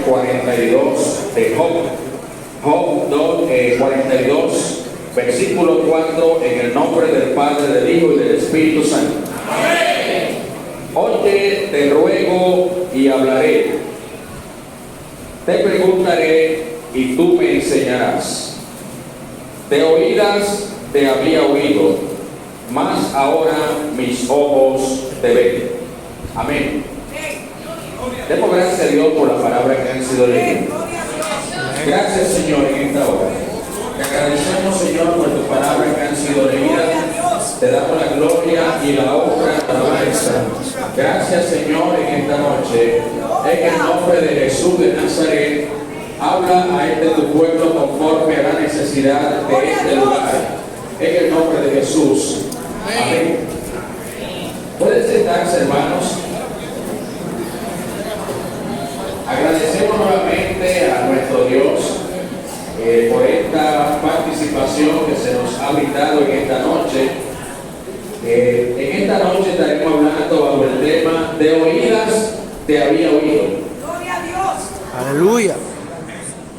42 de Job. Job 42, versículo 4, en el nombre del Padre, del Hijo y del Espíritu Santo. Amén. Oye, te ruego y hablaré. Te preguntaré y tú me enseñarás. De oídas te había oído, mas ahora mis ojos te ven. Amén. Demos gracias a Dios por la palabra que han sido leídas. Gracias, Señor, en esta hora. Te agradecemos, Señor, por tus palabras que han sido leídas. Te damos la gloria y la honra, la alabanza. Gracias, Señor, en esta noche. En el nombre de Jesús de Nazaret, habla a tu pueblo conforme a la necesidad de este lugar. En el nombre de Jesús. Amén. Pueden sentarse, hermanos. Agradecemos nuevamente a nuestro Dios por esta participación que se nos ha brindado en esta noche. En esta noche estaremos hablando bajo el tema de oídas te había oído. Gloria a Dios. Aleluya.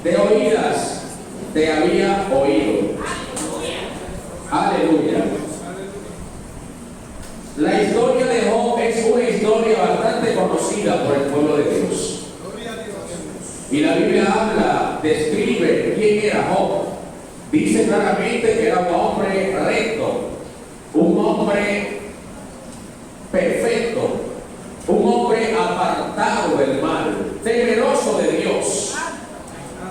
De oídas te había oído. Aleluya. La historia de Job es una historia bastante conocida por el pueblo de Dios. Y la Biblia habla, describe quién era Job. Dice claramente que era un hombre recto, un hombre perfecto, un hombre apartado del mal, temeroso de Dios.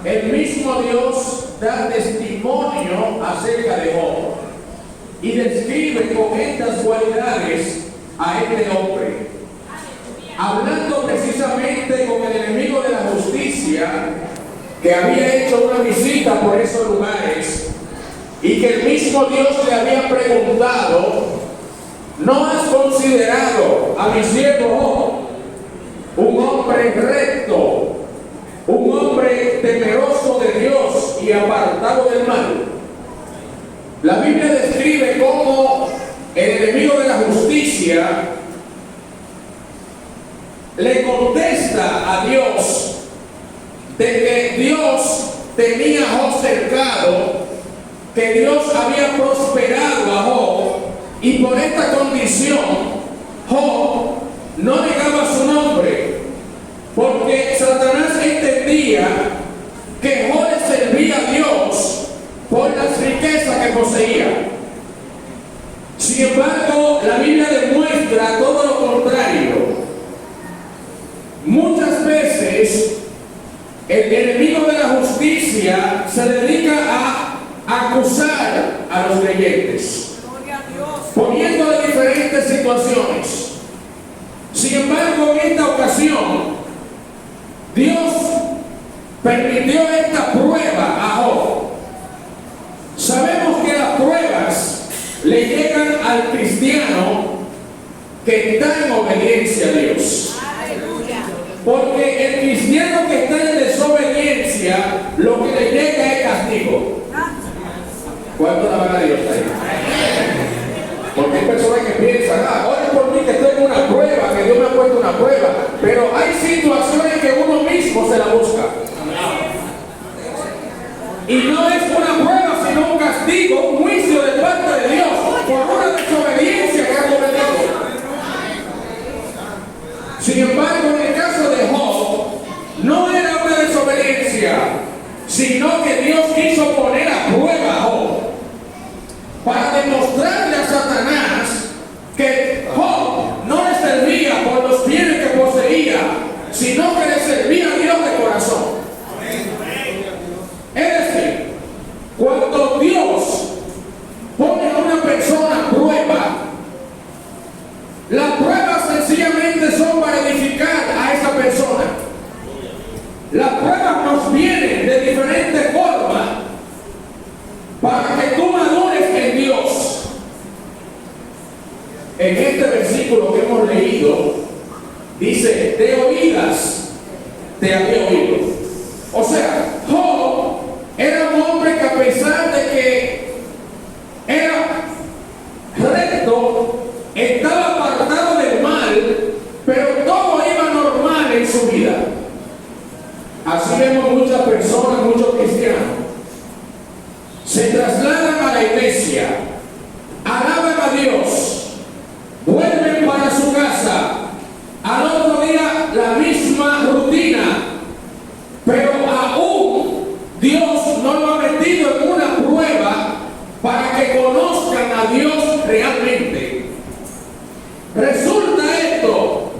El mismo Dios da testimonio acerca de Job y describe con estas cualidades a este hombre, hablando precisamente con el enemigo de la justicia que había hecho una visita por esos lugares y que el mismo Dios le había preguntado: ¿no has considerado a mi siervo Job, un hombre recto, un hombre temeroso de Dios y apartado del mal? La Biblia describe cómo el enemigo de la justicia le contesta a Dios de que Dios tenía a Job cercado, que Dios había prosperado a Job, y por esta condición Job no negaba su nombre, porque Satanás entendía que Job le servía a Dios por las riquezas que poseía. Sin embargo, la Biblia demuestra todo lo contrario. Muchas veces el enemigo de la justicia se dedica a acusar a los creyentes, poniéndole diferentes situaciones. Sin embargo, en esta ocasión, Dios permitió esta prueba a Job. Sabemos que las pruebas le llegan al cristiano que está en obediencia a Dios. Porque el cristiano que está en desobediencia, lo que le llega es castigo. ¿Cuánto la van a Dios ahí? Porque hay personas que piensan: ore por mí que estoy en una prueba, que Dios me ha puesto una prueba. Pero hay situaciones que uno mismo se la busca. Y no es una prueba, sino un castigo, un juicio de parte de Dios por una desobediencia que ha cometido. Sin embargo, en el caso de Job, no era una desobediencia, sino que Dios quiso poner a prueba a Job para demostrarle a Satanás que Job no le servía por los bienes que poseía, sino que le servía a Dios de corazón. Es decir, cuando Dios pone a una persona a prueba, las pruebas sencillamente son para edificar a esa persona. Las pruebas nos vienen de diferentes formas para que tú madures en Dios. En este versículo que hemos leído, dice: de oídas te había oído. O sea, Job era un hombre que, a pesar de que era recto, estaba apartado del mal, pero todo iba normal en su vida. Así vemos muchas personas, muchos cristianos, se trasladan a la iglesia, alaban a Dios, vuelven para su casa, al otro día la misma rutina, pero aún Dios no lo ha metido en una prueba para que conozcan a Dios realmente. Resulta esto,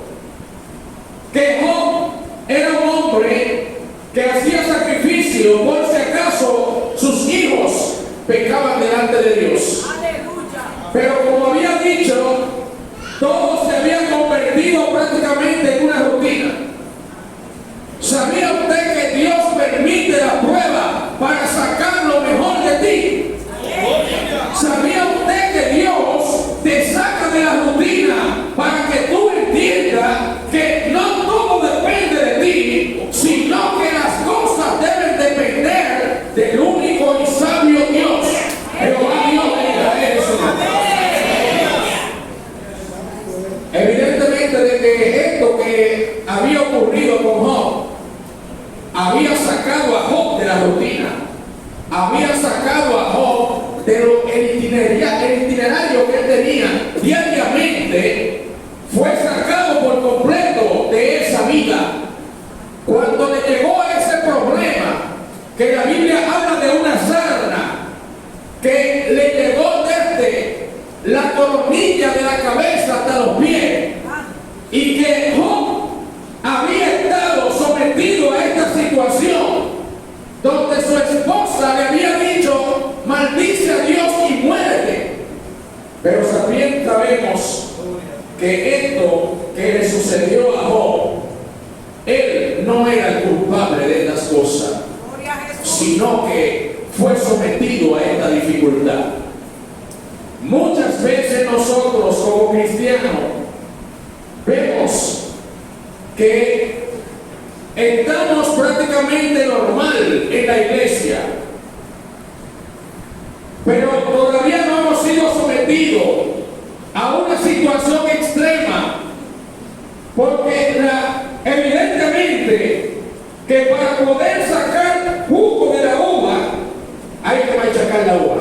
que Job era un hombre que hacía sacrificio por si acaso sus hijos pecaban delante de Dios. Pero como había dicho, todo se había convertido prácticamente en una rutina. ¿Sabía usted que Dios permite la prueba para sacar lo mejor de ti? ¿Sabía usted que Dios te saca de la rutina para que tú entiendas que no todo depende de ti, sino que las cosas deben depender del único y sabio Dios? Jehová Dios de Israel. Evidentemente de que esto que había ocurrido con Job había sacado a Job de la rutina, había sacado a Job del itinerario que él tenía diariamente, fue sacado por completo de esa vida. Cuando le llegó a ese problema, que la Biblia habla de una sarna que le llegó desde la coronilla de la cabeza hasta los pies, y que Job había estado sometido a esta situación donde su esposa le había dicho: maldice a Dios y muérete. Pero también sabemos que esto que le sucedió a Job, él no era el culpable de estas cosas, sino que fue sometido a esta dificultad. Muchas veces nosotros como cristianos vemos que estamos prácticamente normal en la iglesia, pero todavía no hemos sido sometidos a una situación extrema, porque evidentemente que para poder sacar jugo de la uva hay que machacar la uva.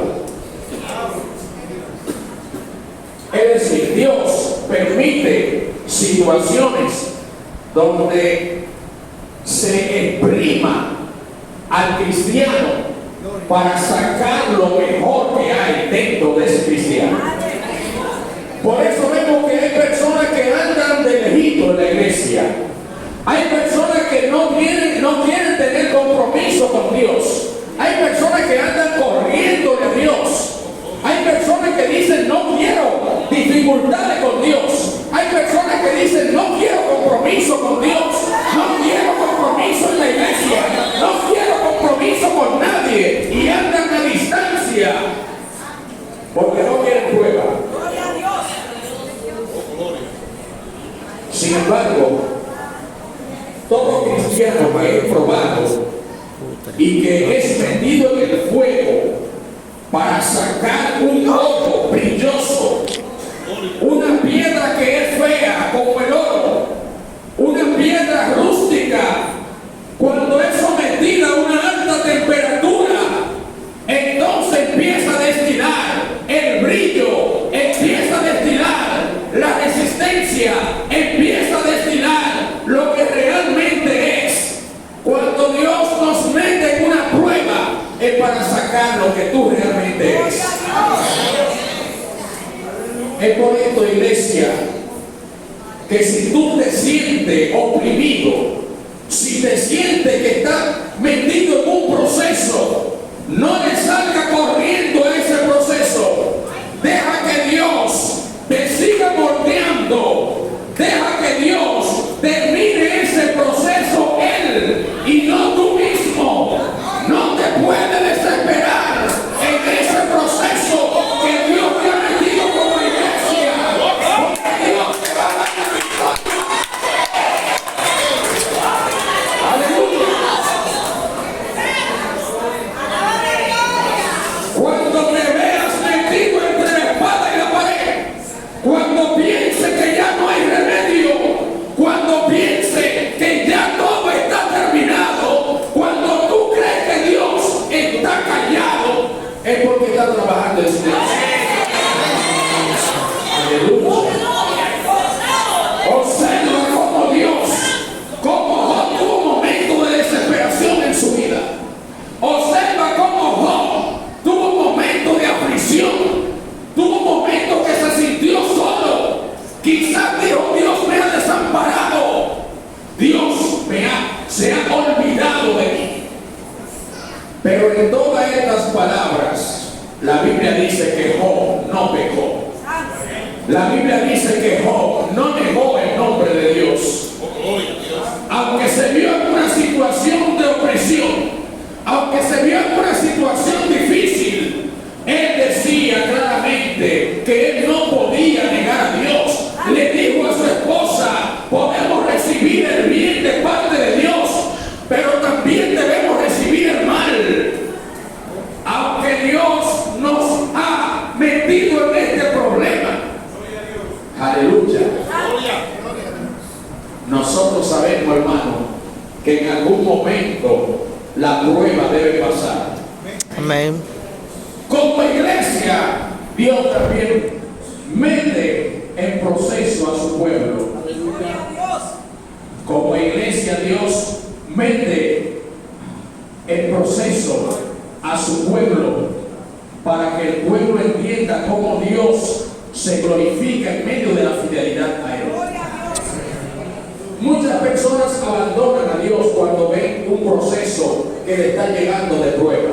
Es decir, Dios permite situaciones donde se exprima al cristiano para sacar lo mejor que hay dentro de ese cristiano. Por eso vemos que hay personas que andan de lejito en la iglesia. Hay personas que no quieren tener compromiso con Dios. Hay personas que andan corriendo de Dios. Hay personas que dicen: no quiero dificultades con Dios. Hay personas que dicen: no quiero compromiso con Dios. No quiero compromiso en la iglesia. No quiero compromiso con nadie. Y andan a distancia porque no quieren prueba. Sin embargo, todo cristiano que es probado y que es metido en el fuego para sacar un oro brilloso, una piedra que es fea como el oro, una piedra rústica, cuando es sometida a una alta temperatura, entonces empieza a destilar el brillo, empieza a destilar la resistencia, empieza a destilar lo que realmente es. Cuando Dios nos mete en una prueba, es para sacar lo que tú realmente eres. Es por esto, iglesia, que si tú te sientes oprimido, si te sientes que estás metido en un proceso, no le salga corriendo a ese proceso. Deja que Dios te siga moldeando. Deja que Dios termine ese proceso Él y no tú mismo. No te puedes desesperar en ese proceso que Dios te ha metido como iglesia. Porque Dios te va a dar la victoria. Aleluya. Cuando Pero en todas estas palabras, la Biblia dice que Job no pecó. La Biblia dice que Job no negó el nombre de Dios. Aunque se vio en una situación de opresión, aunque se vio en una situación difícil, él decía claramente que él no podía negar a Dios. Le dijo a su esposa: podemos recibir el bien de parte de Dios, pero también debemos recibir el mal. Aunque Dios nos ha metido en este problema, aleluya, nosotros sabemos, hermano, que en algún momento la prueba debe pasar. Amén. Como iglesia, Dios también mete en proceso a su pueblo. Como iglesia, Dios mete en proceso a su pueblo para que el pueblo entienda cómo Dios se glorifica en medio de la fidelidad a Él. Muchas personas abandonan a Dios cuando ven un proceso que le está llegando de prueba.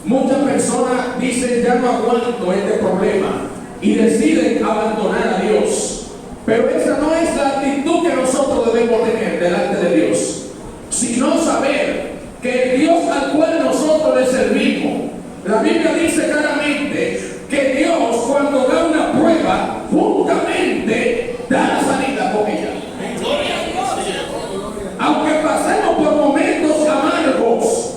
Muchas personas dicen: ya no aguanto este problema, y deciden abandonar a Dios. Pero esa no es la actitud que nosotros debemos tener delante de Dios, sino saber que el Dios al cual nosotros le servimos, la Biblia dice claramente que Dios, cuando da una prueba, juntamente da la salida con ella. Aunque pasemos por momentos amargos,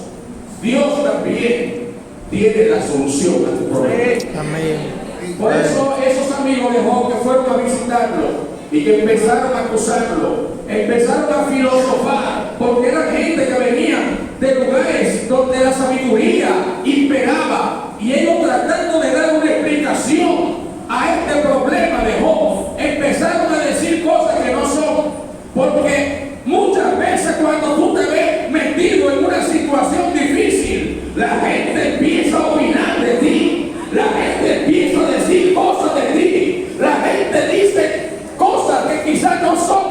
Dios también tiene la solución a tu problema. Amén. Por eso esos amigos de Job que fueron a visitarlo y que empezaron a acusarlo, empezaron a filosofar, porque eran gente que venían de lugares donde la sabiduría imperaba, y ellos, tratando de dar una explicación a este problema de Job, empezaron a decir cosas que no son. Porque muchas veces cuando tú te ves metido en una situación difícil, la gente empieza a opinar de ti, la gente empieza a decir cosas de ti, la gente dice cosas que quizás no son.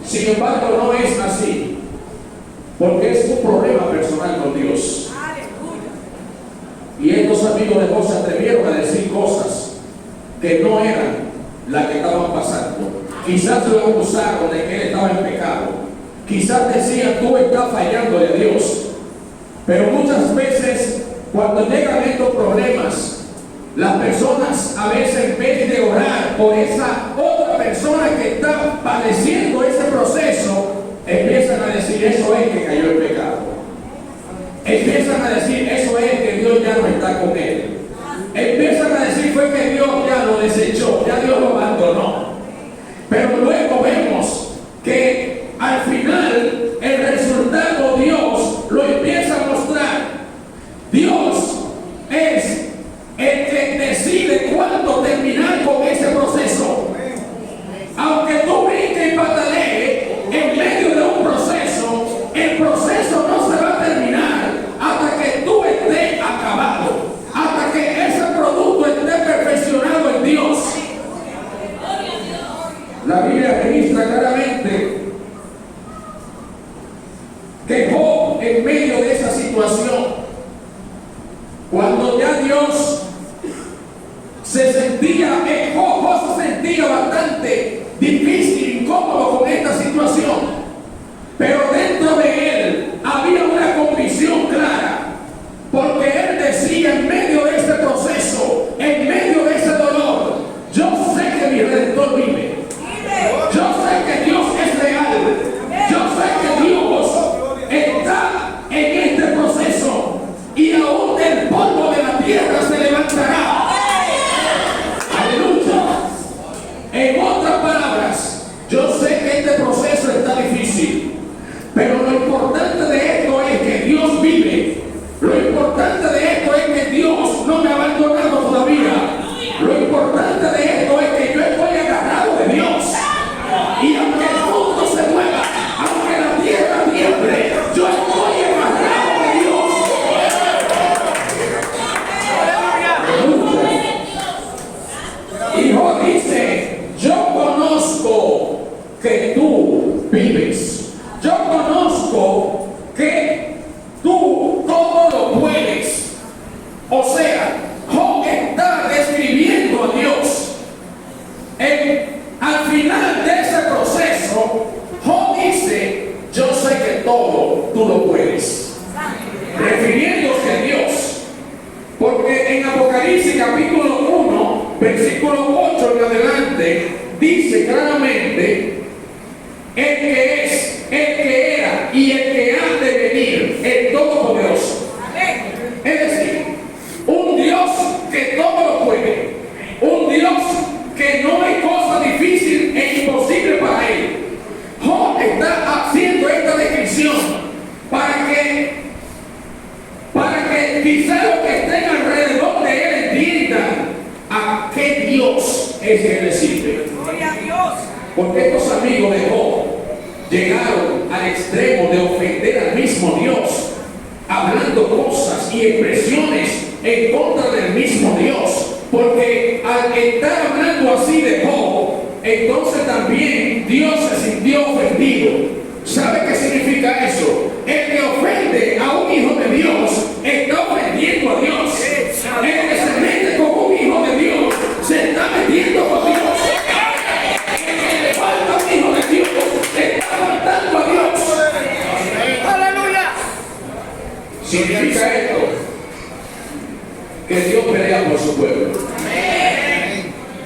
Sin embargo, no es así, porque es un problema personal con Dios. Y estos amigos de Job se atrevieron a decir cosas que no eran las que estaban pasando. Quizás lo acusaron de que él estaba en pecado. Quizás decían: tú estás fallándole a Dios. Pero muchas veces, cuando llegan estos problemas, las personas a veces, en vez de orar por esa otra persona que está padeciendo ese proceso, empiezan a decir: eso es que cayó en pecado. Empiezan a decir: eso es que Dios ya no está con él. Empiezan a decir: fue que Dios ya lo desechó, ya Dios lo abandonó. Pero luego vemos que al final el resultado Dios lo empieza a mostrar. Dios es el que decide cuándo terminar con ese proceso. Aunque tú brinques y patalees en medio de un proceso, el proceso no se va a terminar hasta que tú estés acabado, hasta que ese producto esté perfeccionado en Dios. La Biblia registra claramente que Job, en medio de esa situación, cuando ya Dios se sentía, Job se sentía bastante difícil, incómodo con esta situación, pero dentro de él había una convicción clara, porque él decía, en medio de este proceso, en medio de ese dolor: yo sé que mi Redentor vive. Yo sé que Dios es real. Yo sé que Dios está en este proceso, y aún del polvo de la tierra se levantará. Aleluya. En otras palabras, todo tú lo puedes. Refiriéndose a Dios. Porque en Apocalipsis capítulo 1, versículo 8 en adelante, dice claramente: el que es, el que era y el que ha de venir, el Todopoderoso. Es decir, un Dios que todo lo puede, un Dios que no hay cosa difícil e imposible para él. Job está haciendo esta descripción para que quizá los que estén alrededor de él entiendan a qué Dios es que le sirve. Gloria a Dios. Porque estos amigos de Job llegaron al extremo de ofender al mismo Dios, hablando cosas y expresiones en contra del mismo Dios. Porque al estar hablando así de Job, entonces también Dios se sintió ofendido. ¿Sabe qué significa eso? El que ofende a un hijo de Dios está ofendiendo a Dios. El que se mete con un hijo de Dios se está metiendo con Dios. El que le falta a un hijo de Dios está faltando a Dios. Aleluya. Significa esto que Dios pelea por su pueblo.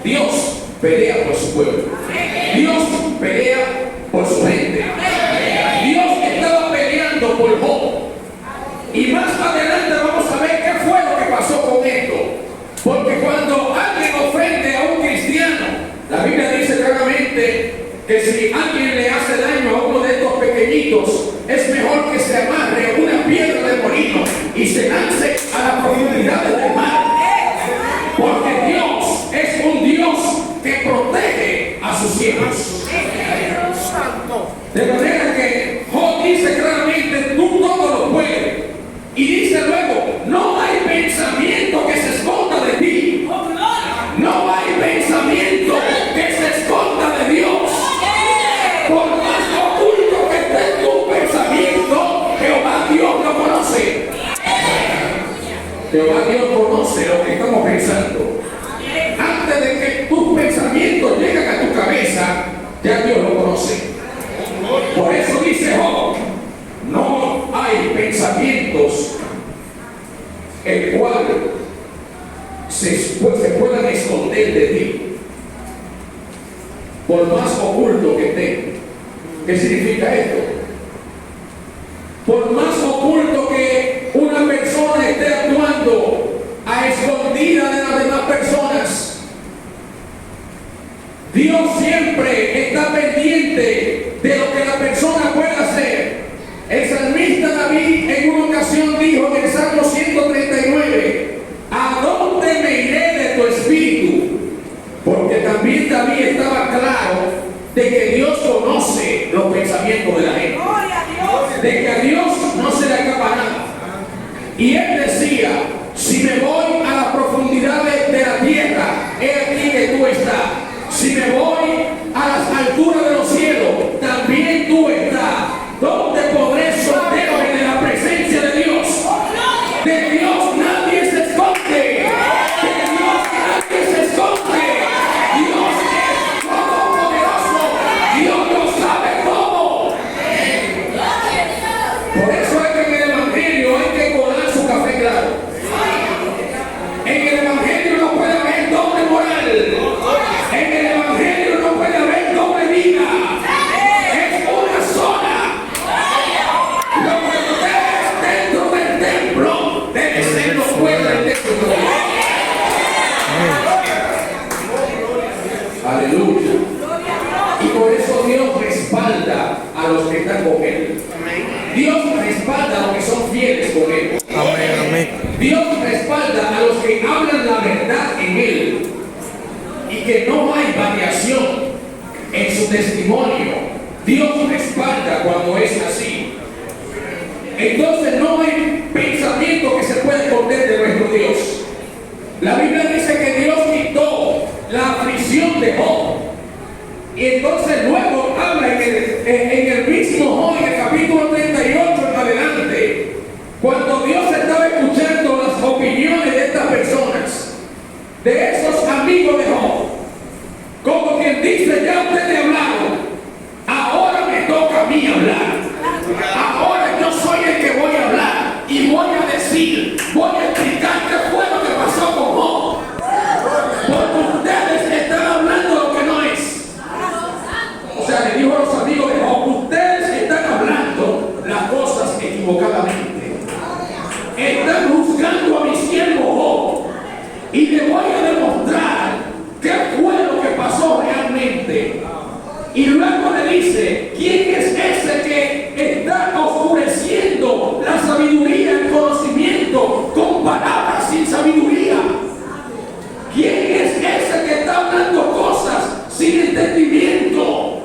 Dios pelea por su pueblo. Dios pelea por su gente. Dios estaba peleando por Job. Y más adelante vamos a ver qué fue lo que pasó con esto. Porque cuando alguien ofende a un cristiano, la Biblia dice claramente que si alguien le hace daño a uno de estos pequeñitos, es mejor que se amarre a una piedra de molino y se lance a la profundidad del mar. Porque Dios es un Dios que protege a sus hijos. De manera que Job dice claramente: tú todo lo puedes. Y dice luego: no hay pensamiento que se esconda de ti. No hay pensamiento que se esconda de Dios. Por más oculto que esté tu pensamiento, Jehová Dios lo conoce. Jehová Dios conoce lo que estamos pensando. Antes de que tus pensamientos lleguen a tu cabeza, ya Dios lo conoce. Por eso dice Job: no hay pensamientos el cual se puedan esconder de ti, por más oculto que esté. ¿Qué significa esto? Por más oculto que una persona esté actuando a escondida de las demás personas, Dios siempre está pendiente de lo que la persona puede hacer. El salmista David en una ocasión dijo en el Salmo 139: ¿a dónde me iré de tu espíritu? Porque también David estaba claro de que Dios conoce los pensamientos de la gente, de que a Dios no se le acaba nada. Y él decía: si me voy a las profundidades de la tierra, he aquí que tú estás. Si me voy a las alturas de los cielos, también tú estás. ¿Dónde podré esconderme de la presencia de Dios? De Dios nadie se esconde. De Dios nadie se esconde. Dios es todopoderoso. Dios lo sabe todo. Por eso es que en el Evangelio hay que colar su café claro. En el Evangelio no puede haber doble moral. En el Evangelio no puede haber doble vida. Es una sola. Lo que usted es dentro del templo debe ser lo fuera del templo. Aleluya. Y por eso Dios respalda a los que están con Él. Dios respalda a los que son fieles con Él. Dios respalda a los que hablan la verdad en Él y que no hay variación en su testimonio. Dios respalda cuando es así. Entonces no hay pensamiento que se pueda esconder de nuestro Dios. La Biblia dice que Dios quitó la aflicción de Job. Y entonces luego habla en el mismo Job, en el capítulo 38 en adelante, cuando Dios estaba escuchando las opiniones de estas personas, de esos amigos de Job, como quien dice: ya ustedes hablaron, ahora me toca a mí hablar. Ahora yo equivocadamente. Están juzgando a mi siervo Job y le voy a demostrar qué fue lo que pasó realmente. Y luego le dice, ¿quién es ese que está oscureciendo la sabiduría, el conocimiento con palabras sin sabiduría? ¿Quién es ese que está hablando cosas sin entendimiento?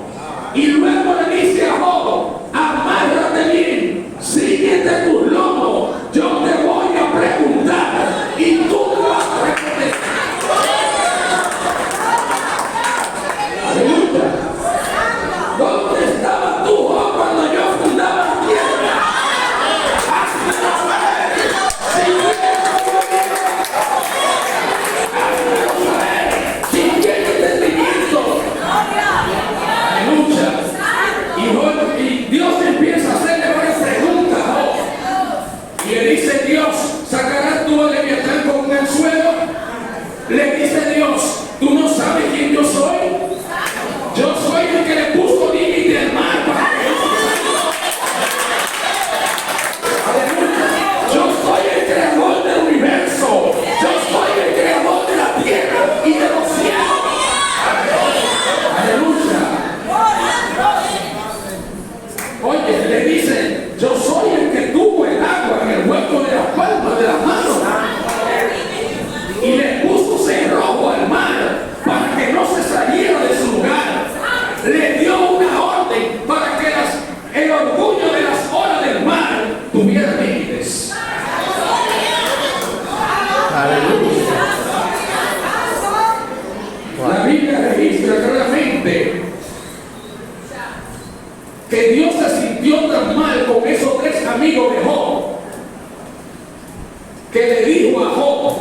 Y luego le dice a Job, amárrate bien, síguete tus lomos, yo te voy a preguntar y tú me vas a responder. Aleluya. ¿Dónde estabas tú, Job, cuando yo fundaba la tierra? Hazme saber, sin entendimiento. Aleluya. Y Dios empieza a hacerle varias preguntas a Job. Y le dice Dios, ¿sacarás tú a Leviatán con un anzuelo? Le dice Dios, ¿tú no sabes quién yo soy? Yo soy el que le puso límite al mar para que no se salga. Aleluya. Yo soy el creador del universo. Yo soy el creador de la tierra y de los cielos. Aleluya. Oye, le dice, yo soy el que tuvo el agua en el hueco de la palma de la mano y le puso cerrojo al mar para que no se saliera de su lugar. Le dio una orden para que el orgullo de las olas del mar tuviera límites. Aleluya. La Biblia registra claramente que Dios se sintió tan mal con esos tres amigos de Job que le dijo a Job,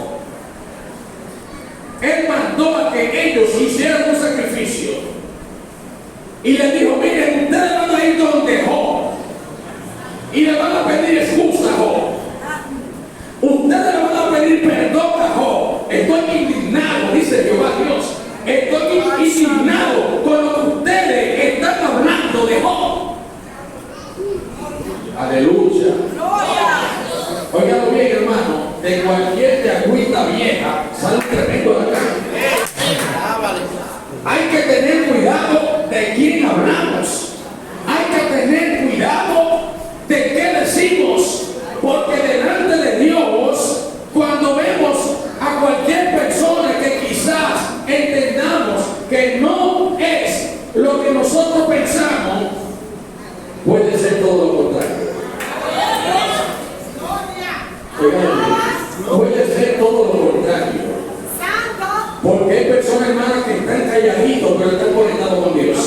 él mandó a que ellos hicieran un sacrificio y le dijo, miren, ustedes van a ir donde Job y le van a pedir excusa a Job, ustedes le van a pedir perdón a Job. Estoy indignado, dice Jehová Dios, estoy indignado con lo que ustedes están hablando de Job. Aleluya. Óigalo bien, hermano, de cualquier agüita vieja sale un tremendo alcance. Hay que tener cuidado de quién hablamos. Hay que tener cuidado de qué decimos, porque delante de Dios, cuando vemos a cualquier persona que quizás entendamos que no es lo que nosotros pensamos, puede ser todo lo contrario. Puede ser todo lo contrario. Porque hay personas, hermanas, que están calladitos, pero están conectados con Dios.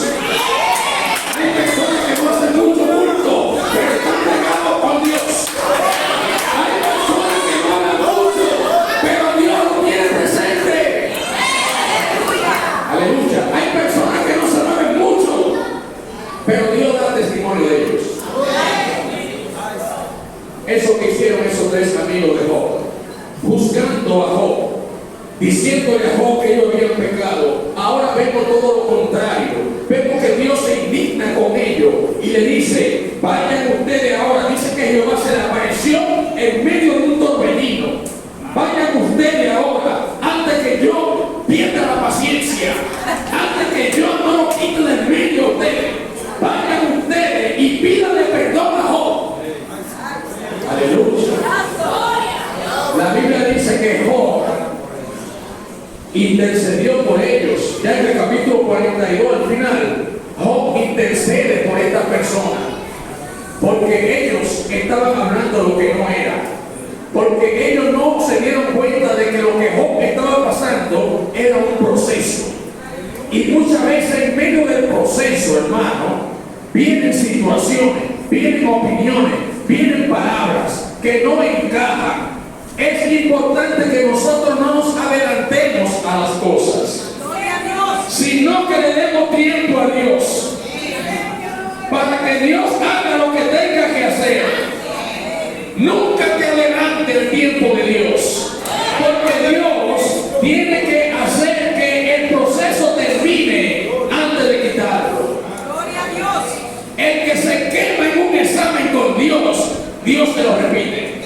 Hay personas que no hacen mucho culto, pero están pegados con Dios. Hay personas que no hablan mucho, pero Dios lo tiene presente. Aleluya. Hay personas que no se mueven mucho, pero Dios da testimonio de ellos. Eso que hicieron esos tres amigos de Job, juzgando a Job, diciéndole a Job que ellos habían pecado. Ahora vemos todo lo contrario. Vemos que Dios se indigna con ellos y le dice, vayan ustedes ahora. Dice que Jehová se le apareció en medio de un torbellino. Vayan ustedes ahora, antes que yo pierda la paciencia, antes que yo no lo quite del medio de ustedes. Vayan ustedes y pídanle perdón a Job. Aleluya. La Biblia dice que Job intercedió por ellos. Ya en el capítulo 42 al final, Job intercede por esta persona, porque ellos estaban hablando lo que no era, porque ellos no se dieron cuenta de que lo que Job estaba pasando era un proceso. Y muchas veces en medio del proceso, hermano, vienen situaciones, vienen opiniones, vienen palabras que no encajan. Es importante que nosotros no nos adelantemos a las cosas, sino que le demos tiempo a Dios para que Dios haga lo que tenga que hacer. Nunca te adelante el tiempo de Dios, porque Dios tiene que hacer que el proceso termine antes de quitarlo. El que se quema en un examen con Dios Dios te lo repite.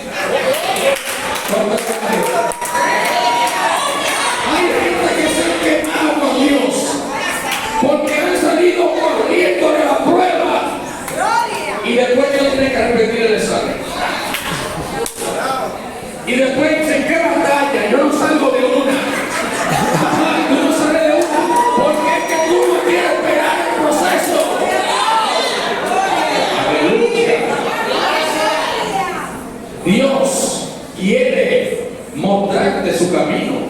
Hay gente que se ha quemado con Dios porque han salido corriendo de la prueba y después Dios tiene que arrepentir el examen. Y después dicen, ¿qué batalla? Yo no salgo de una. Ajá, tú no sales de una porque es que tú no quieres esperar el proceso. Aleluya. Dios quiere mostrarte su camino.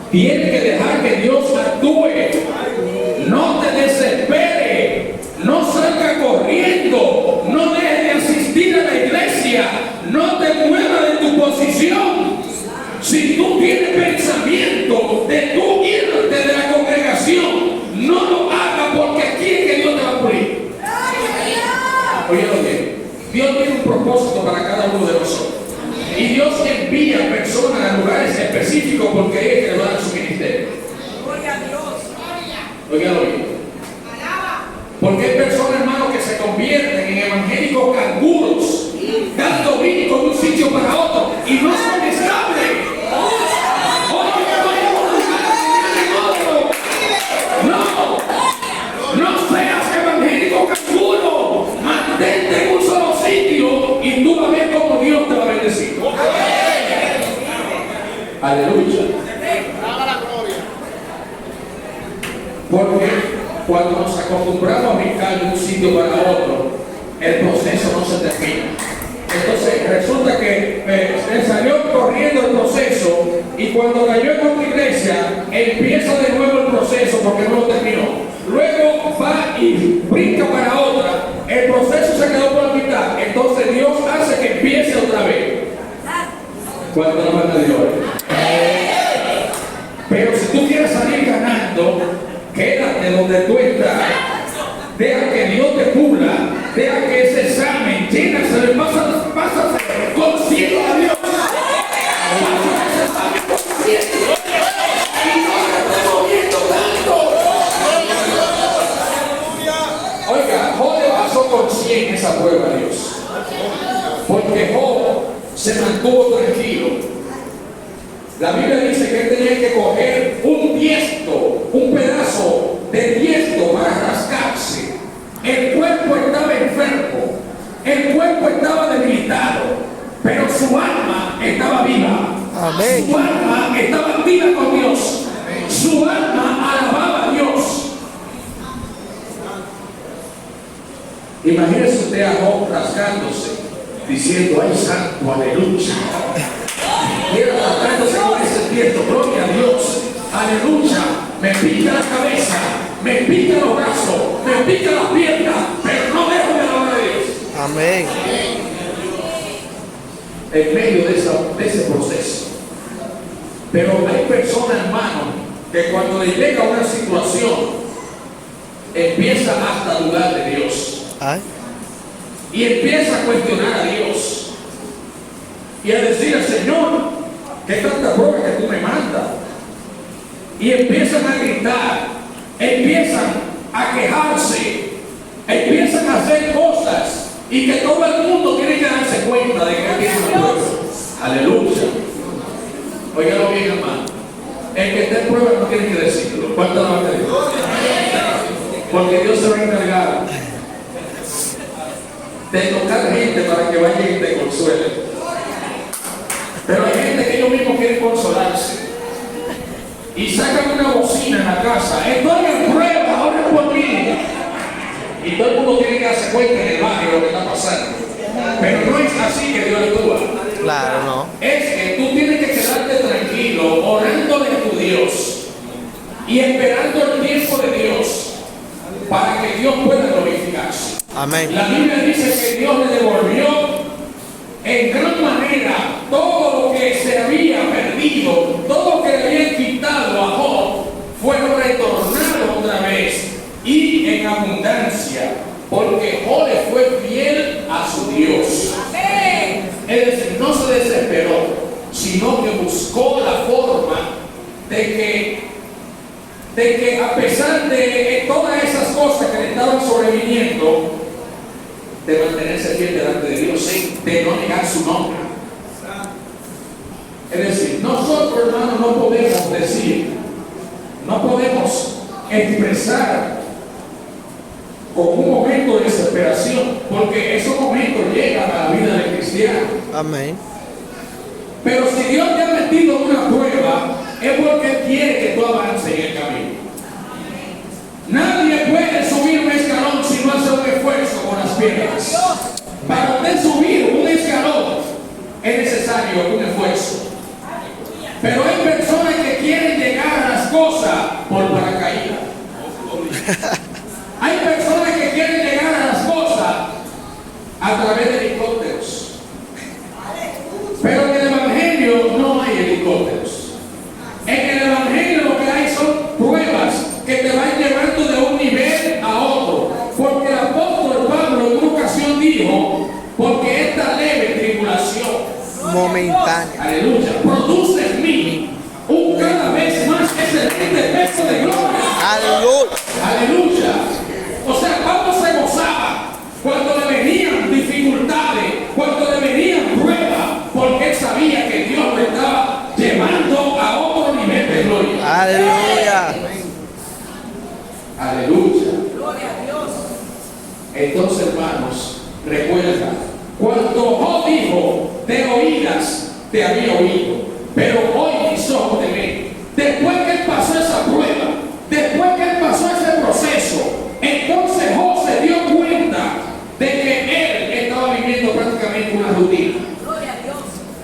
Tienes que dejar que Dios actúe. No te desesperes. No salga corriendo. No dejes de asistir a la iglesia. No te muevas de tu posición. Si tú tienes pensamiento de tú irte de la congregación, no lo hagas porque aquí es que Dios te va a pulir. Oye, Dios tiene un propósito para cada uno de nosotros. Y Dios envía personas a lugares específicos porque es que le va a dar su ministerio. Oiganlo bien. Porque hay personas, hermanos, que se convierten en evangélicos canguros, dando brinco de un sitio para otro y no son estables. No seas evangélico canguro. Mantente en un solo sitio y tú vas a ver cómo Dios te va a bendecir. Aleluya. Porque cuando nos acostumbramos a brincar de un sitio para otro, el proceso no se termina. Entonces resulta que salió corriendo el proceso y cuando cayó en otra iglesia empieza de nuevo el proceso porque no lo terminó. Luego va y brinca para otra, el proceso se quedó por la mitad, entonces Dios hace que empiece otra vez. ¿Cuánto no van a Dios? Pero si tú quieres salir ganando, quédate donde tú estás. Deja que Dios te pula. Deja que ese examen llénaselo y pásaselo consciente a Dios. Pasa ese examen consciente. Y no te estés moviendo tanto. Oiga, Job le pasó con 100 esa prueba a Dios. Porque Job se mantuvo tranquilo. La Biblia dice que él tenía que coger un tiesto, un pedazo de tiesto para rascarse. El cuerpo estaba enfermo, el cuerpo estaba debilitado, pero su alma estaba viva. Amén. Su alma estaba activa con Dios. Su alma alababa a Dios. Imagínese usted a Job rascándose, diciendo, ay santo, aleluya. Y era tratándose con ese tiesto, gloria a Dios, aleluya. Me pica la cabeza, me pica los brazos, me pica las piernas, pero no dejo de alabar a Dios. Amén. En medio de ese proceso. Pero hay personas, hermanos, que cuando le llega una situación, empieza hasta a dudar de Dios. ¿Ay? Y empieza a cuestionar a Dios. Y a decir al Señor, ¿qué tanta prueba que tú me mandas? Y empiezan a gritar, empiezan a quejarse, empiezan a hacer cosas y que todo el mundo tiene que darse cuenta de que tiene una prueba. Aleluya. Óigalo bien, hermano. El que esté en prueba no tiene que decirlo. ¿Cuánto no va a decir? Porque Dios se va a encargar de tocar gente para que vaya y te consuele. Pero hay gente que ellos mismos quieren consolarse y sacan una bocina en la casa. Estoy en prueba, ahora por mí. Y todo el mundo tiene que darse cuenta en el barrio de lo que está pasando. Pero no es así que Dios actúa. Claro, no. Es que tú tienes que quedarte tranquilo, orándole a tu Dios y esperando el tiempo de Dios para que Dios pueda glorificarse. Amén. La Biblia dice que Dios le devolvió en gran manera todo lo que se había perdido, todo lo que le habían quitado a Job, fue retornado otra vez y en abundancia, porque Job le fue fiel a su Dios. Es decir, no se desesperó, sino que buscó la forma de que a pesar de todas esas cosas que le estaban sobreviniendo, de mantenerse fiel delante de Dios. de no negar su nombre. Es decir, nosotros, hermanos, no podemos decir, no podemos expresar con un momento de desesperación, porque esos momentos llegan a la vida del cristiano. Amén. Pero si Dios te ha metido en una prueba, es porque Él quiere que tú avances en el camino. Nadie puede subir un escalón si no hace un esfuerzo con las piernas. Para usted subir un escalón es necesario un esfuerzo. Pero hay personas que quieren llegar a las cosas por paracaídas. Hay personas que quieren llegar a las cosas a través de helicópteros. Pero en el Evangelio no hay helicópteros. En el Evangelio lo que hay son pruebas que te van llevando de un nivel a otro. Porque el apóstol Pablo en una ocasión dijo, porque esta leve tribulación Momentánea. aleluya, produce en mí un cada vez más excelente peso de gloria. Aleluya. Aleluya. O sea, Pablo se gozaba cuando le venían dificultades, cuando le venían pruebas, porque él sabía que Dios lo estaba llevando a otro nivel de gloria. Aleluya. Aleluya. Gloria a Dios. Entonces, hermanos, recuerda, cuando Job dijo, de oídas te había oído, pero hoy mis ojos te ven. Después que él pasó esa prueba, después que él pasó ese proceso, entonces Job se dio cuenta de que él estaba viviendo prácticamente una rutina. Gloria a Dios.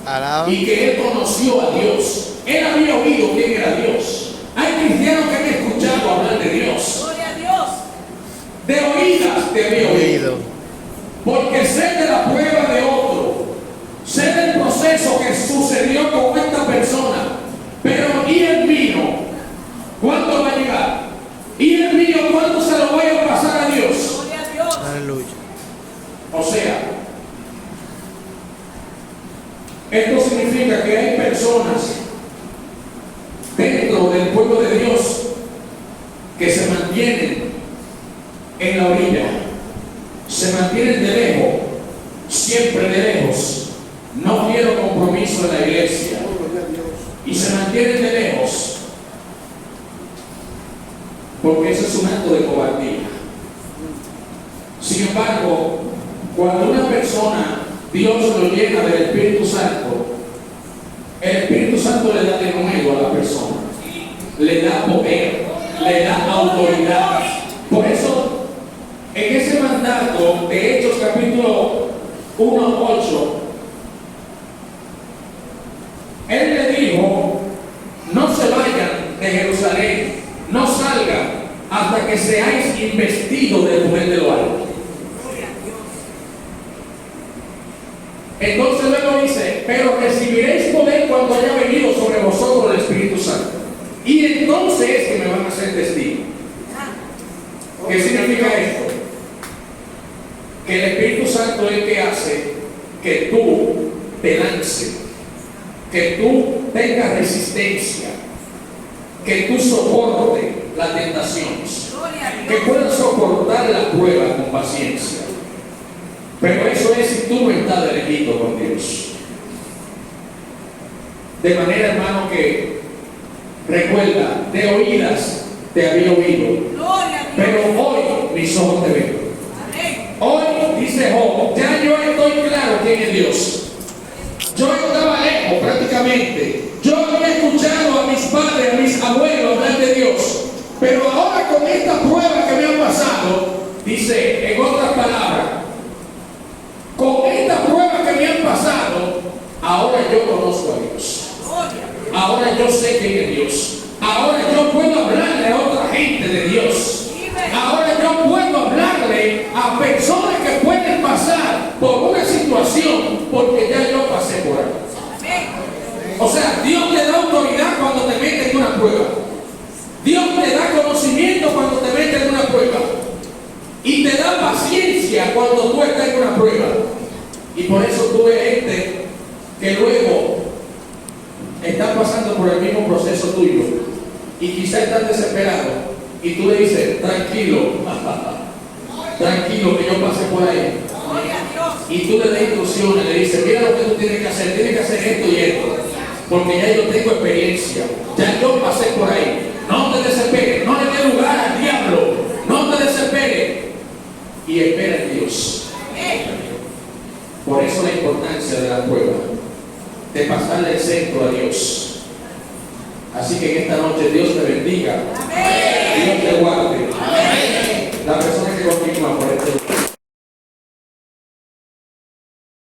Alaba. Y que él conoció a Dios. Él había oído quién era Dios. Hay cristianos que han escuchado hablar de Dios. Gloria a Dios. De oídas te había oído. Porque sé de la prueba de otro, sé del proceso que sucedió con esta persona, pero ¿y el mío? ¿Cuándo va a llegar? ¿Y el mío cuándo se lo voy a pasar a Dios? Gloria a Dios. Aleluya. O sea, esto significa que hay personas dentro del pueblo de Dios que se mantienen en la orilla, se mantienen de lejos, siempre de lejos. No quiero compromiso en la iglesia. Y se mantienen de lejos porque eso es un acto de cobardía. Sin embargo, cuando una persona, Dios lo llena del Espíritu Santo, el Espíritu Santo le da de nuevo a la persona, le da poder, le da autoridad. Por eso, en ese mandato de Hechos capítulo 1:8, él le dijo, no se vayan de Jerusalén, no salgan hasta que seáis investidos del poder de lo alto. Entonces luego dice, pero recibiréis poder cuando haya venido sobre vosotros el Espíritu Santo. Y entonces es que me van a hacer testigos. ¿Qué significa esto? Que el Espíritu Santo es el que hace que tú te lances, que tú tengas resistencia, que tú soportes las tentaciones, que puedas soportar la prueba con paciencia. Pero eso es si tú no estás elegido con Dios. De manera, hermano, que recuerda, de oídas te había oído, pero hoy mis ojos te ven. Hoy, dice Job, ya yo estoy claro quién es Dios. Yo estaba lejos prácticamente. Yo había escuchado a mis padres, a mis abuelos hablar de Dios. Pero ahora con esta prueba que me han pasado, dice en otras palabras, con esta prueba que me han pasado, ahora yo conozco a Dios. Ahora yo sé quién es Dios. Ahora yo puedo hablarle a otra gente de Dios. Ahora yo puedo hablarle a personas que pueden pasar por una situación porque ya yo pasé por ahí. O sea, Dios te da autoridad cuando te metes en una prueba. Dios te da conocimiento cuando te metes en una prueba. Y te da paciencia cuando tú estás en una prueba. Y por eso tú ves gente que luego está pasando por el mismo proceso tuyo y quizás están desesperados. Y tú le dices, tranquilo, tranquilo que yo pasé por ahí. y tú le das instrucciones, le dices, mira lo que tú tienes que hacer esto y esto, porque ya yo tengo experiencia, ya yo pasé por ahí. No te desesperes, no le des lugar al diablo, no te desesperes y espera en Dios. Por eso la importancia de la prueba, de pasarle el centro a Dios. Así que en esta noche Dios te bendiga.